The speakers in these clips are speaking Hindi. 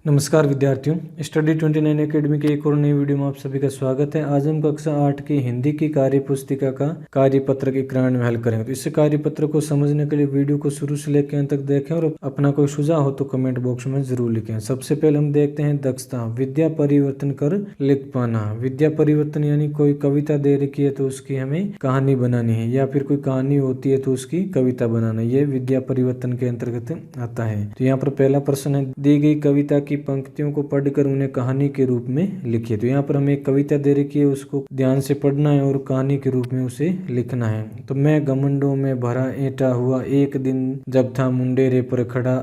नमस्कार विद्यार्थियों, स्टडी 29 एकेडमी के एक और नई वीडियो में आप सभी का स्वागत है। आज हम कक्षा 8 की हिंदी की कार्य पुस्तिका का कार्यपत्र के क्रियान्वयन हल करेंगे। तो इस कार्यपत्र को समझने के लिए वीडियो को शुरू से लेकर अंत तक देखें और अपना कोई सुझाव हो तो कमेंट बॉक्स में जरूर लिखें। सबसे पहले हम देखते हैं दक्षता। विद्या परिवर्तन कर लिख पाना। विद्या परिवर्तन यानी कोई कविता दे रखी है तो उसकी हमें कहानी बनानी है, या फिर कोई कहानी होती है तो उसकी कविता बनाना, ये विद्या परिवर्तन के अंतर्गत आता है। तो यहाँ पर पहला प्रश्न है, दी गई कविता की पंक्तियों को पढ़कर उन्हें कहानी के रूप में लिखिए। तो यहाँ पर हमें एक कविता दे रखी है, उसको ध्यान से पढ़ना है और कहानी के रूप में उसे लिखना है। तो मैं घमंडों में भरा एंटा हुआ एक दिन जब था मुंडेरे पर खड़ा,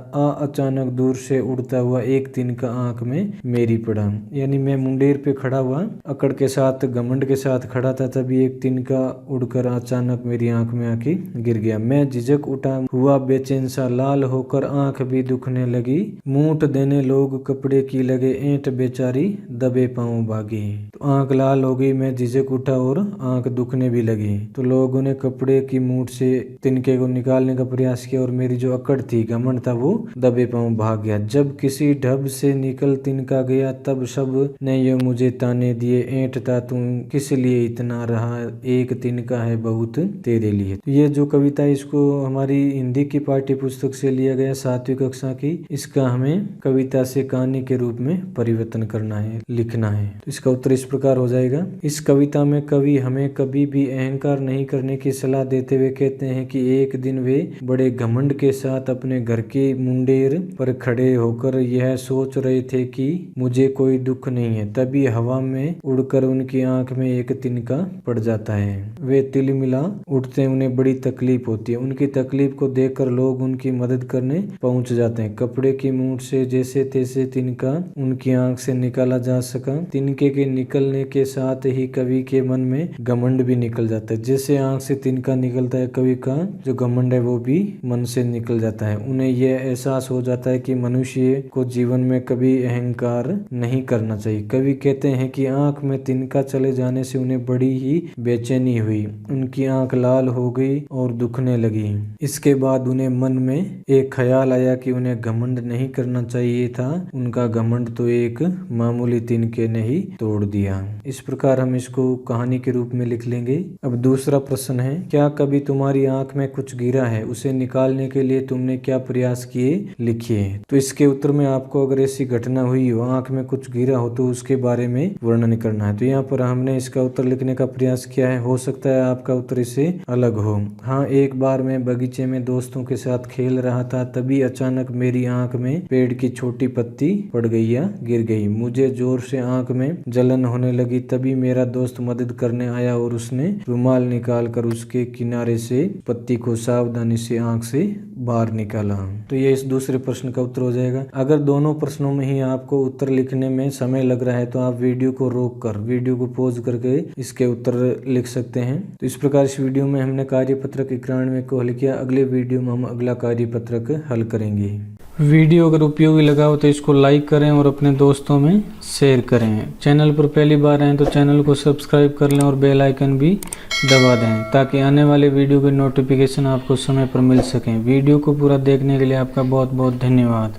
अचानक दूर से उड़ता हुआ एक तिनका आंख में मेरी पड़ा। यानी मैं मुंडेर पे खड़ा हुआ, अकड़ के साथ घमंड के साथ खड़ा था, तभी एक तिनका उड़कर अचानक मेरी आंख में आके गिर गया। मैं झिझक उठा हुआ बेचैन सा, लाल होकर आंख भी दुखने लगी। मूठ देने लोग कपड़े की लगे, ऐंठ बेचारी दबे पांव भागी। तो आंख लाल हो गई, मैं झिझक उठा और आंख दुखने भी लगी। तो लोगों ने कपड़े की मूठ से तिनके को निकालने का प्रयास किया और मेरी जो अकड़ थी, घमंड था, वो दबे पांव भाग गया। जब किसी ढब से निकल तिनका गया, तब सब ने ये मुझे ताने दिए, ऐंठता तू किस लिए इतना रहा, एक तिनका है बहुत तेरे लिए। तो ये जो कविता है, इसको हमारी हिंदी की पाठ्य पुस्तक से लिया गया, 7वीं कक्षा की। इसका हमें कविता से कहानी के रूप में परिवर्तन करना है, लिखना है। तो इसका उत्तर इस प्रकार हो जाएगा। इस कविता में कवि हमें कभी भी अहंकार नहीं करने की सलाह देते हुए कहते हैं कि एक दिन वे बड़े घमंड के साथ अपने घर के मुंडेर पर खड़े होकर यह सोच रहे थे कि मुझे कोई दुख नहीं है, तभी हवा में उड़कर उनकी आंख में एक तिनका पड़ जाता है। वे तिलमिला उठते हैं, उन्हें बड़ी तकलीफ होती है। उनकी तकलीफ को देखकर लोग उनकी मदद करने पहुंच जाते हैं। कपड़े की मूठ से जैसे तैसे तिनका उनकी आंख से निकाला जा सका। तिनके के निकलने के साथ ही कवि के मन में घमंड भी निकल जाता है। जैसे आंख से तिनका निकलता है, कवि का जो घमंड है वो भी मन से निकल जाता है। उन्हें यह एहसास हो जाता है कि मनुष्य को जीवन में कभी अहंकार नहीं करना चाहिए। कवि कहते हैं कि आंख में तिनका चले जाने से उन्हें बड़ी ही बेचैनी हुई, उनकी आंख लाल हो गई और दुखने लगी। इसके बाद उन्हें मन में एक ख्याल आया कि उन्हें घमंड नहीं करना चाहिए था, उनका घमंड तो एक मामूली तिनके ने ही तोड़ दिया। इस प्रकार हम इसको कहानी के रूप में लिख लेंगे। अब दूसरा प्रश्न है, क्या कभी तुम्हारी आंख में कुछ गिरा है, उसे निकालने के लिए तुमने क्या प्रयास किए, लिखिए। तो इसके उत्तर में आपको अगर ऐसी घटना हुई हो, आंख में कुछ गिरा हो, तो उसके बारे में वर्णन करना है। तो यहाँ पर हमने इसका उत्तर लिखने का प्रयास किया है। हो सकता है आपका उत्तर इससे अलग हो। हाँ, एक बार मैं बगीचे में दोस्तों के साथ खेल रहा था, तभी अचानक मेरी आंख में पेड़ की छोटी पत्ती पड़ गई या गिर गई। मुझे जोर से आंख में जलन होने लगी, तभी मेरा दोस्त मदद करने आया और उसने रुमाल निकाल कर उसके किनारे से पत्ती को सावधानी से आंख से बाहर निकाला। तो ये इस दूसरे प्रश्न का उत्तर हो जाएगा। अगर दोनों प्रश्नों में ही आपको उत्तर लिखने में समय लग रहा है तो आप वीडियो को रोक कर, वीडियो को पॉज करके इसके उत्तर लिख सकते हैं। तो इस प्रकार इस वीडियो में हमने कार्यपत्रक के क्रियान्वयन को हल किया। अगले वीडियो में हम अगला कार्यपत्रक हल करेंगे। वीडियो अगर उपयोगी लगा हो तो इसको लाइक करें और अपने दोस्तों में शेयर करें। चैनल पर पहली बार आए तो चैनल को सब्सक्राइब कर लें और बेल आइकन भी दबा दें, ताकि आने वाले वीडियो के नोटिफिकेशन आपको समय पर मिल सकें। वीडियो को पूरा देखने के लिए आपका बहुत बहुत धन्यवाद।